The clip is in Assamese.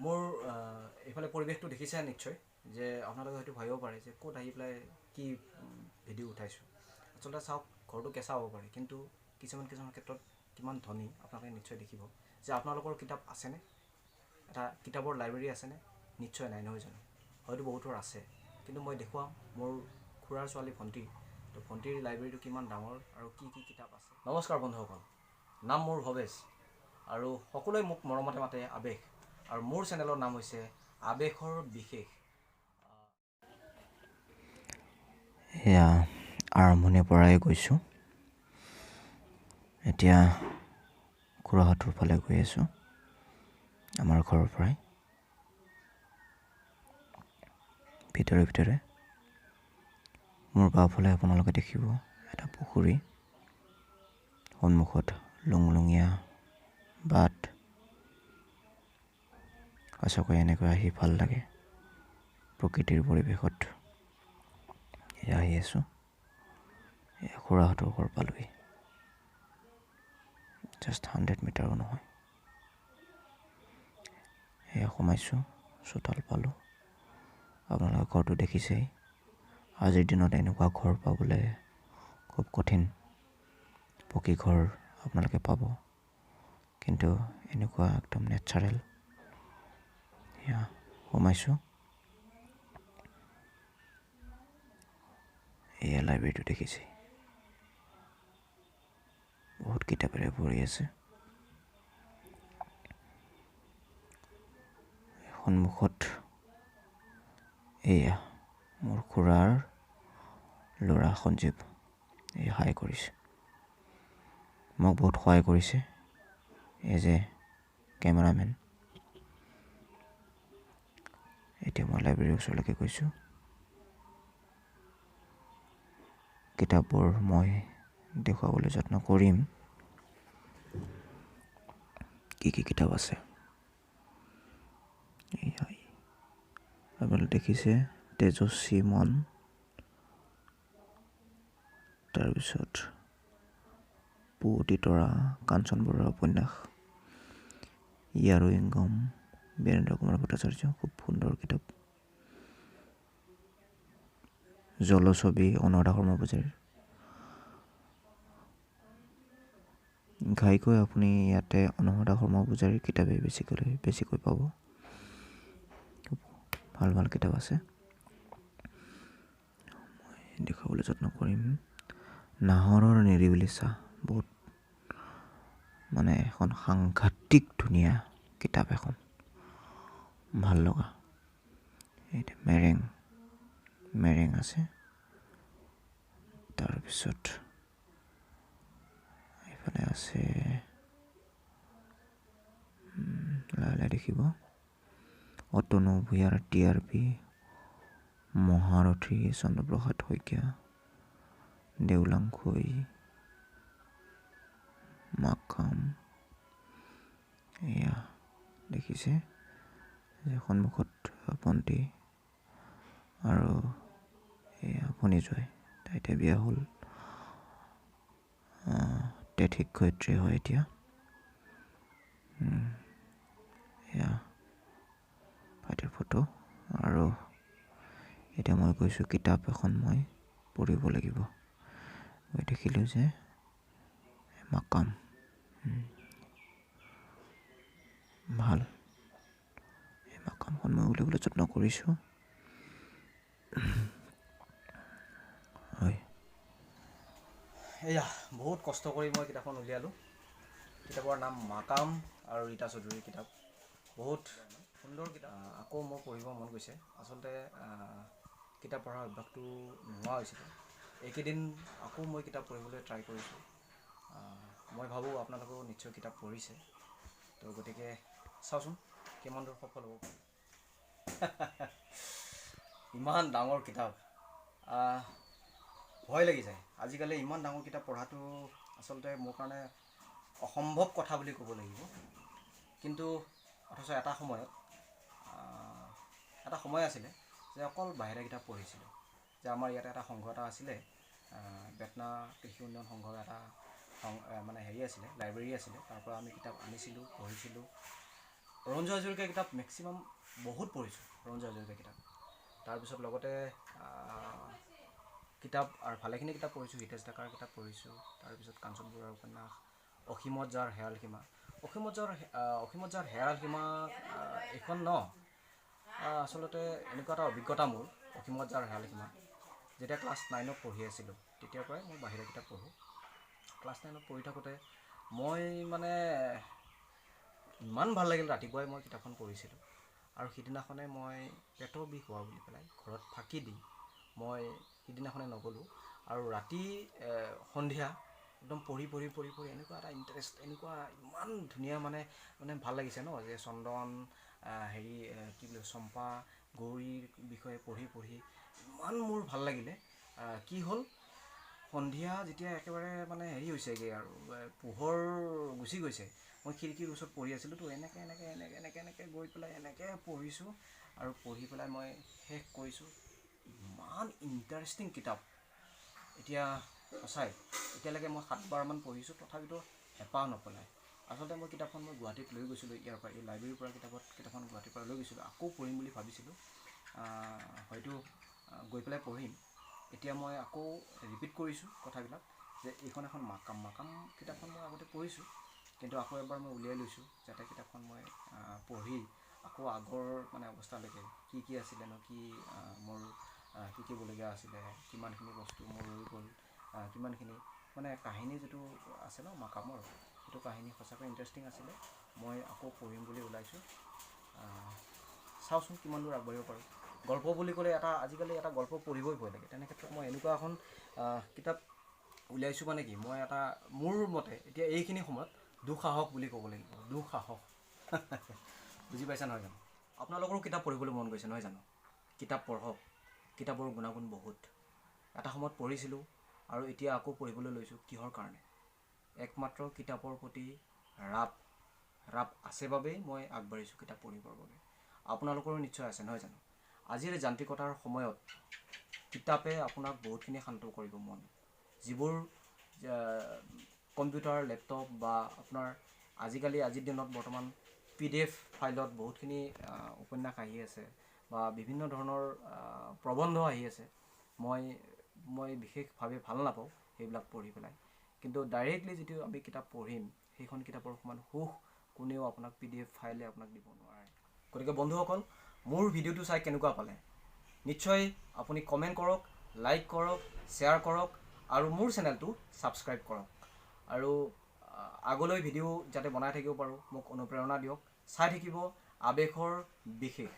মোৰ এইফালে পৰিৱেশটো দেখিছে নিশ্চয় যে আপোনালোকে হয়তো ভাবিব পাৰে যে ক'ত আহি পেলাই কি ভিডিঅ' উঠাইছোঁ। আচলতে চাওক, ঘৰটো কেঁচা হ'ব পাৰে, কিন্তু কিছুমান ক্ষেত্ৰত কিমান ধনী আপোনালোকে নিশ্চয় দেখিব। যে আপোনালোকৰ কিতাপ আছেনে? এটা কিতাপৰ লাইব্ৰেৰী আছেনে? নিশ্চয় নাই, নহয় জানো? হয়তো বহুতৰ আছে, কিন্তু মই দেখুৱাম মোৰ খুৰাৰ ছোৱালী ভণ্টি, তো ভণ্টিৰ লাইব্ৰেৰীটো কিমান ডাঙৰ আৰু কি কি কিতাপ আছে। নমস্কাৰ বন্ধুসকল, নাম মোৰ ভৱেশ আৰু সকলোৱে মোক মৰমতে মাতে আৱেশ, আৰু মোৰ চেনেলৰ নাম হৈছে আৱেশৰ বিশেষ। এয়া আৰম্ভণিৰ পৰাই গৈছোঁ। এতিয়া খুৰাহঁতৰ ফালে গৈ আছোঁ, আমাৰ ঘৰৰ পৰাই ভিতৰে মোৰ বাওঁফালে আপোনালোকে দেখিব এটা পুখুৰী, সন্মুখত লুংলুঙীয়া বাট। সঁচাকৈ এনেকৈ আহি ভাল লাগে প্ৰকৃতিৰ পৰিৱেশত। এয়া আহি আছোঁ, এয়া খুৰাহঁতৰ ঘৰ পালোহি। জাষ্ট 100 মিটাৰো নহয়। এয়া সোমাইছোঁ, চোতাল পালোঁ। আপোনালোকে ঘৰটো দেখিছেই। আজিৰ দিনত এনেকুৱা ঘৰ পাবলৈ খুব কঠিন। পকী ঘৰ আপোনালোকে পাব, কিন্তু এনেকুৱা একদম নেচাৰেল। এয়া সোমাইছোঁ। এয়া লাইব্ৰেৰীটো দেখিছেই, বহুত কিতাপেৰে ভৰি আছে। সন্মুখত এয়া মোৰ খুৰাৰ ল'ৰা সঞ্জীৱ, এই সহায় কৰিছে, মোক বহুত সহায় কৰিছে এজ এ কেমেৰামেন। এতিয়া মই লাইব্ৰেৰীৰ ওচৰলৈকে গৈছোঁ। কিতাপবোৰ মই দেখুৱাবলৈ যত্ন কৰিম, কি কি কিতাপ আছে। এয়াই আপোনালোকে দেখিছে, তেজস্বী মন, তাৰপিছত পুৱতি তৰা, কাঞ্চন বৰুৱাৰ উপন্যাস, ইয়াৰো ইংগম, বীৰেন্দ্ৰ কুমাৰ ভট্টাচাৰ্য, খুব সুন্দৰ কিতাপ। জলছবি, অনুৰাধা শৰ্মা পূজাৰীৰ। ঘাইকৈ আপুনি ইয়াতে অনুৰাধা শৰ্মা পূজাৰীৰ কিতাপেই বেছিকৈ পাব। খুব ভাল ভাল কিতাপ আছে, মই দেখুৱাবলৈ যত্ন কৰিম। নাহৰৰ নিৰিবিলি ছাঁ, বহুত মানে এখন সাংঘাতিক ধুনীয়া কিতাপ এখন, ভাল লগা। এতিয়া মেৰেং আছে। তাৰপিছত এইফালে আছে, লাহে লাহে দেখিব, অতনু ভূঞাৰ TRP, মহাৰথী চন্দ্ৰপ্ৰসাদ শইকীয়া, দেওলাংখুই, মাকাম। এয়া দেখিছে যে সন্মুখত ভণ্টি আৰু এয়া ভনীজয়, তাই এতিয়া বিয়া হ'ল, টেট শিক্ষয়িত্ৰী হয় এতিয়া। এয়া ভাইটিৰ ফটো। আৰু এতিয়া মই গৈছোঁ কিতাপ এখন মই পঢ়িব লাগিব। মই দেখিলোঁ যে মাকাম, ভাল, এই মাকামখন মই উলিয়াবলৈ যত্ন কৰিছোঁ। হয়, এয়া বহুত কষ্ট কৰি মই কিতাপখন উলিয়ালোঁ। কিতাপৰ নাম মাকাম আৰু ৰীতা চৌধুৰীৰ কিতাপ, বহুত সুন্দৰ কিতাপ। আকৌ মোৰ পঢ়িব মন গৈছে। আচলতে কিতাপ পঢ়াৰ অভ্যাসটো নোহোৱা হৈছিলে। এইকেইদিন আকৌ মই কিতাপ পঢ়িবলৈ ট্ৰাই কৰিছোঁ। মই ভাবোঁ আপোনালোকেও নিশ্চয় কিতাপ পঢ়িছে, তো গতিকে চাওঁচোন কিমান দূৰ সফল হ'ব পাৰে। ইমান ডাঙৰ কিতাপ, ভয় লাগি যায়। আজিকালি ইমান ডাঙৰ কিতাপ পঢ়াটো আচলতে মোৰ কাৰণে অসম্ভৱ কথা বুলি ক'ব লাগিব। কিন্তু অথচ এটা সময় আছিলে যে অকল বাহিৰা কিতাপ পঢ়িছিলোঁ। যে আমাৰ ইয়াতে এটা সংঘ এটা আছিলে, বেতনা কৃষি উন্নয়ন সংঘৰ এটা মানে হেৰি আছিলে, লাইব্ৰেৰী আছিলে। তাৰ পৰা আমি কিতাপ আনিছিলোঁ, পঢ়িছিলোঁ। ৰঞ্জু হাজৰিকাৰ কিতাপ মেক্সিমাম বহুত পঢ়িছোঁ ৰঞ্জু হাজৰিকাৰ কিতাপ। তাৰপিছত লগতে কিতাপ আৰু ভালেখিনি কিতাপ পঢ়িছোঁ। হিতেশ ডেকাৰ কিতাপ পঢ়িছোঁ। তাৰপিছত কাঞ্চন বৰুৱাৰ উপন্যাস অসীমত যাৰ হেৰাল সীমা। অসীমত যাৰ হেৰাল সীমা এইখন আচলতে এনেকুৱা এটা অভিজ্ঞতা মোৰ অসীমত যাৰ হেৰাল সীমা। যেতিয়া ক্লাছ 9ত পঢ়ি আছিলোঁ তেতিয়াৰ পৰাই মই বাহিৰা কিতাপ পঢ়োঁ। ক্লাছ 9ত পঢ়ি থাকোঁতে মই মানে ইমান ভাল লাগিল, ৰাতিপুৱাই মই কিতাপখন পঢ়িছিলোঁ আৰু সিদিনাখনে মই পেটৰ বিষ হোৱা বুলি পেলাই ঘৰত ফাঁকি দি মই সিদিনাখনে নগ'লোঁ আৰু ৰাতি সন্ধিয়া একদম পঢ়ি এনেকুৱা এটা ইণ্টাৰেষ্ট, এনেকুৱা ইমান ধুনীয়া মানে ভাল লাগিছে যে চন্দন কি বুলি চম্পা গৌৰীৰ বিষয়ে পঢ়ি ইমান মোৰ ভাল লাগিলে। কি হ'ল, সন্ধিয়া যেতিয়া একেবাৰে মানে হৈছেগৈ আৰু পোহৰ গুচি গৈছে, মই খিৰিকীৰ ওচৰত পঢ়ি আছিলোঁ তো এনেকৈ গৈ পেলাই এনেকৈ পঢ়িছোঁ আৰু পঢ়ি পেলাই মই শেষ কৰিছোঁ। ইমান ইণ্টাৰেষ্টিং কিতাপ। এতিয়া সঁচাই এতিয়ালৈকে মই 7বাৰমান পঢ়িছোঁ, তথাপিতো হেঁপাহ নপলায়। আচলতে মই কিতাপখন গুৱাহাটীত লৈ গৈছিলোঁ, ইয়াৰ পৰা এই লাইব্ৰেৰীৰ পৰা কিতাপখন গুৱাহাটীৰ পৰা লৈ গৈছিলোঁ। আকৌ পঢ়িম বুলি ভাবিছিলোঁ, হয়তো গৈ পেলাই পঢ়িম। এতিয়া মই আকৌ ৰিপিট কৰিছোঁ কথাবিলাক যে এইখন এখন মাকাম কিতাপখন মই আগতে পঢ়িছোঁ, কিন্তু আকৌ এবাৰ মই উলিয়াই লৈছোঁ যাতে কিতাপখন মই পঢ়ি আকৌ আগৰ মানে অৱস্থালৈকে কি আছিলেনো, মোৰ শিকিবলগীয়া আছিলে, কিমানখিনি বস্তু মোৰ ৰৈ গ'ল, কিমানখিনি মানে কাহিনী যিটো আছে মাকামৰ, সেইটো কাহিনী সঁচাকৈ ইণ্টাৰেষ্টিং আছিলে। মই আকৌ পঢ়িম বুলি ওলাইছোঁ। চাওঁচোন কিমান দূৰ আগবাঢ়িব পাৰোঁ। গল্প বুলি ক'লে আজিকালি এটা গল্প পঢ়িবই ভয় লাগে। তেনে ক্ষেত্ৰত মই এনেকুৱা এখন কিতাপ উলিয়াইছোঁ মানে কি, মই মোৰ মতে এতিয়া এইখিনি সময়ত দুঃসাহস বুলি ক'ব লাগিব। দুঃসাহস বুজি পাইছা নহয় জানো? আপোনালোকৰো কিতাপ পঢ়িবলৈ মন গৈছে নহয় জানো? কিতাপ পঢ়ক, কিতাপৰ গুণাগুণ বহুত। এটা সময়ত পঢ়িছিলোঁ আৰু এতিয়া আকৌ পঢ়িবলৈ লৈছোঁ। কিহৰ কাৰণে? একমাত্ৰ কিতাপৰ প্ৰতি ৰাপ আছে বাবেই মই আগবাঢ়িছোঁ কিতাপ পঢ়িবৰ বাবে। আপোনালোকৰো নিশ্চয় আছে নহয় জানো? আজিৰ যান্ত্ৰিকতাৰ সময়ত কিতাপে আপোনাক বহুতখিনি শান্ত কৰিব মন। যিবোৰ কম্পিউটাৰ, লেপটপ বা আপোনাৰ আজিৰ দিনত বৰ্তমান PDF ফাইলত বহুতখিনি উপন্যাস আহি আছে বা বিভিন্ন ধৰণৰ প্ৰবন্ধ আহি আছে। মই বিশেষভাৱে ভাল নাপাওঁ সেইবিলাক পঢ়ি পেলাই, কিন্তু ডাইৰেক্টলি যিটো আমি কিতাপ পঢ়িম সেইখন কিতাপৰ সমান সুখ কোনেও আপোনাক PDF ফাইলে আপোনাক দিব নোৱাৰে। গতিকে বন্ধুসকল, মোৰ ভিডিঅ'টো চাই কেনেকুৱা পালে নিশ্চয় আপুনি কমেণ্ট কৰক, লাইক কৰক, শ্বেয়াৰ কৰক আৰু মোৰ চেনেলটো ছাবস্ক্ৰাইব কৰক। আৰু আগলৈ ভিডিঅ' যাতে বনাই থাকিব পাৰোঁ মোক অনুপ্ৰেৰণা দিয়ক। চাই থাকিব আৱেশৰ বিশেষ।